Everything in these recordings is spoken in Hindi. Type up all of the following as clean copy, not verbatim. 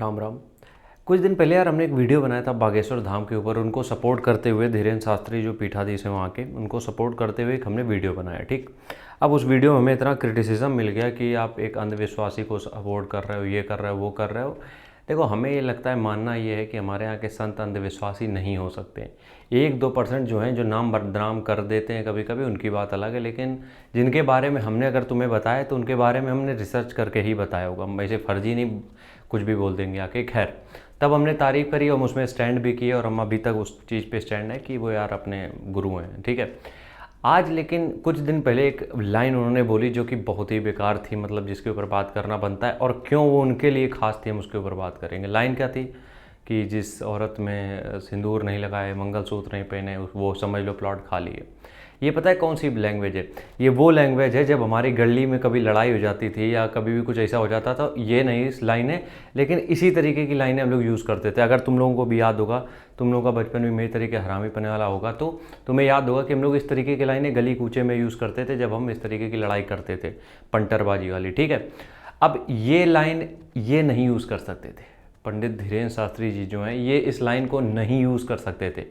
राम राम। कुछ दिन पहले यार हमने एक वीडियो बनाया था बागेश्वर धाम के ऊपर, उनको सपोर्ट करते हुए धीरेन्द्र शास्त्री जो पीठाधीश हैं वहाँ के, उनको सपोर्ट करते हुए एक हमने वीडियो बनाया। ठीक, अब उस वीडियो में हमें इतना क्रिटिसिज्म मिल गया कि आप एक अंधविश्वासी को सपोर्ट कर रहे हो, ये कर रहे हो, वो कर रहे हो। देखो, हमें ये लगता है, मानना ये है कि हमारे यहाँ के संत अंधविश्वासी नहीं हो सकते। 1-2% जो हैं, जो नाम बदनाम कर देते हैं कभी कभी, उनकी बात अलग है, लेकिन जिनके बारे में हमने अगर तुम्हें बताया तो उनके बारे में हमने रिसर्च करके ही बताया होगा। हम ऐसे फर्जी नहीं कुछ भी बोल देंगे आके। खैर, तब हमने तारीफ़ करी, हम उसमें स्टैंड भी किए और हम अभी तक उस चीज़ पे स्टैंड है कि वो यार अपने गुरु हैं। ठीक है, आज लेकिन कुछ दिन पहले एक लाइन उन्होंने बोली जो कि बहुत ही बेकार थी, मतलब जिसके ऊपर बात करना बनता है, और क्यों वो उनके लिए खास थी हम उसके ऊपर बात करेंगे। लाइन क्या थी कि जिस औरत में सिंदूर नहीं लगाए, मंगलसूत्र नहीं पहने, वो समझ लो प्लॉट खाली है। ये पता है कौन सी लैंग्वेज है? ये वो लैंग्वेज है जब हमारी गली में कभी लड़ाई हो जाती थी या कभी भी कुछ ऐसा हो जाता था। ये नहीं इस लाइन है, लेकिन इसी तरीके की लाइनें हम लोग यूज़ करते थे। अगर तुम लोगों को भी याद होगा, तुम लोगों का बचपन में मेरे तरीके हरामी पने वाला होगा, तो तुम्हें याद होगा कि हम लोग इस तरीके की लाइनें गली कूचे में यूज़ करते थे जब हम इस तरीके की लड़ाई करते थे, पंटरबाजी वाली। ठीक है, अब ये लाइन ये नहीं यूज़ कर सकते थे। पंडित धीरेन्द्र शास्त्री जी जो हैं, ये इस लाइन को नहीं यूज़ कर सकते थे।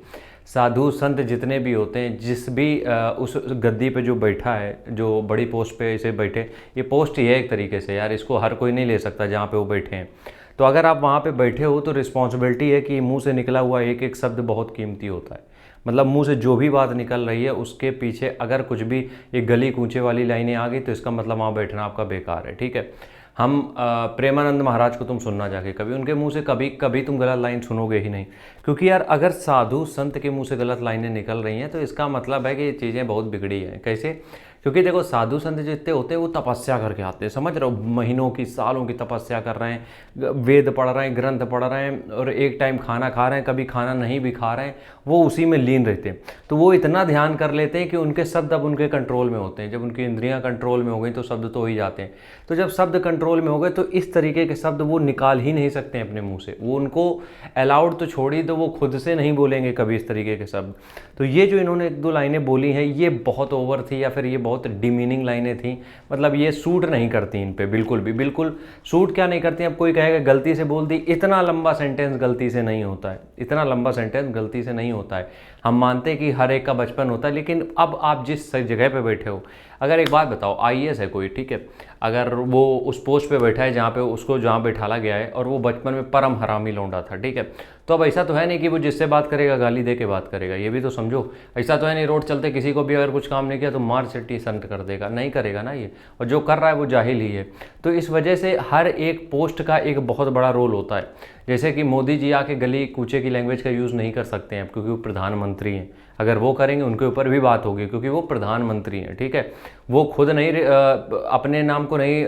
साधु संत जितने भी होते हैं, जिस भी उस गद्दी पे जो बैठा है, जो बड़ी पोस्ट पे इसे बैठे, ये पोस्ट ही है एक तरीके से यार, इसको हर कोई नहीं ले सकता जहाँ पे वो बैठे हैं। तो अगर आप वहाँ पे बैठे हो तो रिस्पॉन्सिबिलिटी है कि मुंह से निकला हुआ एक एक शब्द बहुत कीमती होता है। मतलब मुंह से जो भी बात निकल रही है उसके पीछे अगर कुछ भी ये गली कूचे वाली लाइनें आ गई तो इसका मतलब वहाँ बैठना आपका बेकार है। ठीक है, हम प्रेमानंद महाराज को तुम सुनना जाके कभी, उनके मुंह से कभी कभी तुम गलत लाइन सुनोगे ही नहीं। क्योंकि यार अगर साधु संत के मुंह से गलत लाइनें निकल रही हैं तो इसका मतलब है कि ये चीज़ें बहुत बिगड़ी हैं। कैसे? क्योंकि देखो, साधु संत जितने होते हैं वो तपस्या करके आते हैं, समझ रहे हो, महीनों की सालों की तपस्या कर रहे हैं, वेद पढ़ रहे हैं, ग्रंथ पढ़ रहे हैं, और एक टाइम खाना खा रहे हैं, कभी खाना नहीं भी खा रहे हैं, वो उसी में लीन रहते हैं। तो वो इतना ध्यान कर लेते हैं कि उनके शब्द अब उनके कंट्रोल में होते हैं। जब उनकी इंद्रियां कंट्रोल में हो गई तो शब्द तो हो ही जाते हैं। तो जब शब्द कंट्रोल में हो गए तो इस तरीके के शब्द वो निकाल ही नहीं सकते हैं अपने मुंह से। वो उनको अलाउड तो छोड़ी, तो वो खुद से नहीं बोलेंगे कभी इस तरीके के शब्द। तो ये जो इन्होंने 1-2 लाइनें बोली हैं, ये बहुत ओवर थी, या फिर ये बहुत डिमीनिंग लाइनें थी। मतलब ये सूट नहीं करती इन पे, बिल्कुल भी, बिल्कुल सूट क्या नहीं करती। अब कोई कहेगा गलती से बोल दी, इतना लंबा सेंटेंस गलती से नहीं होता है, इतना लंबा सेंटेंस गलती से नहीं होता है। हम मानते हैं कि हर एक का बचपन होता है, लेकिन अब आप जिस जगह पे बैठे हो, अगर एक बात बताओ, आईएएस है कोई, ठीक है, अगर वो उस पोस्ट पे बैठा है जहाँ पे उसको जहाँ बैठाला गया है, और वो बचपन में परम हरामी लौंडा था, ठीक है, तो अब ऐसा तो है नहीं कि वो जिससे बात करेगा गाली दे के बात करेगा, ये भी तो समझो। ऐसा तो है नहीं रोड चलते किसी को भी अगर कुछ काम नहीं किया तो मार चट्टी संट कर देगा, नहीं करेगा ना ये। और जो कर रहा है वो जाहिल ही है। तो इस वजह से हर एक पोस्ट का एक बहुत बड़ा रोल होता है। जैसे कि मोदी जी आके गली कूचे की लैंग्वेज का यूज़ नहीं कर सकते हैं क्योंकि वो प्रधानमंत्री हैं। अगर वो करेंगे उनके ऊपर भी बात होगी क्योंकि वो प्रधानमंत्री हैं। ठीक है, वो खुद नहीं अपने नाम को नहीं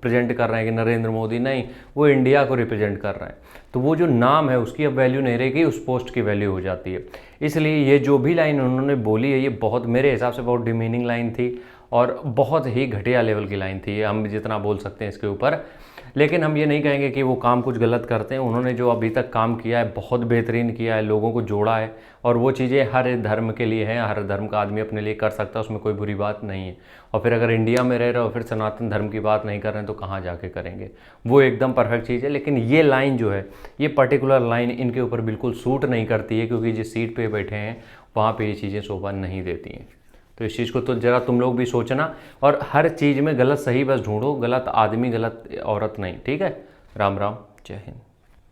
प्रेजेंट कर रहे हैं कि नरेंद्र मोदी, नहीं, वो इंडिया को रिप्रेजेंट कर रहे हैं। तो वो जो नाम है उसकी अब वैल्यू नहीं रहेगी, उस पोस्ट की वैल्यू हो जाती है। इसलिए ये जो भी लाइन उन्होंने बोली है, ये बहुत, मेरे हिसाब से बहुत डिमीनिंग लाइन थी और बहुत ही घटिया लेवल की लाइन थी। हम जितना बोल सकते हैं इसके ऊपर, लेकिन हम ये नहीं कहेंगे कि वो काम कुछ गलत करते हैं। उन्होंने जो अभी तक काम किया है बहुत बेहतरीन किया है, लोगों को जोड़ा है, और वो चीज़ें हर धर्म के लिए हैं, हर धर्म का आदमी अपने लिए कर सकता है, उसमें कोई बुरी बात नहीं है। और फिर अगर इंडिया में रह रहे हो फिर सनातन धर्म की बात नहीं कर रहे हैं तो कहाँ जाके करेंगे? वो एकदम परफेक्ट चीज़ है। लेकिन ये लाइन जो है, ये पर्टिकुलर लाइन इनके ऊपर बिल्कुल सूट नहीं करती है, क्योंकि जिस सीट पर बैठे हैं वहाँ पर ये चीज़ें शोभा नहीं देती हैं। तो इस चीज़ को तो ज़रा तुम लोग भी सोचना, और हर चीज़ में गलत सही बस ढूंढो, गलत आदमी गलत औरत नहीं। ठीक है, राम राम, जय हिंद।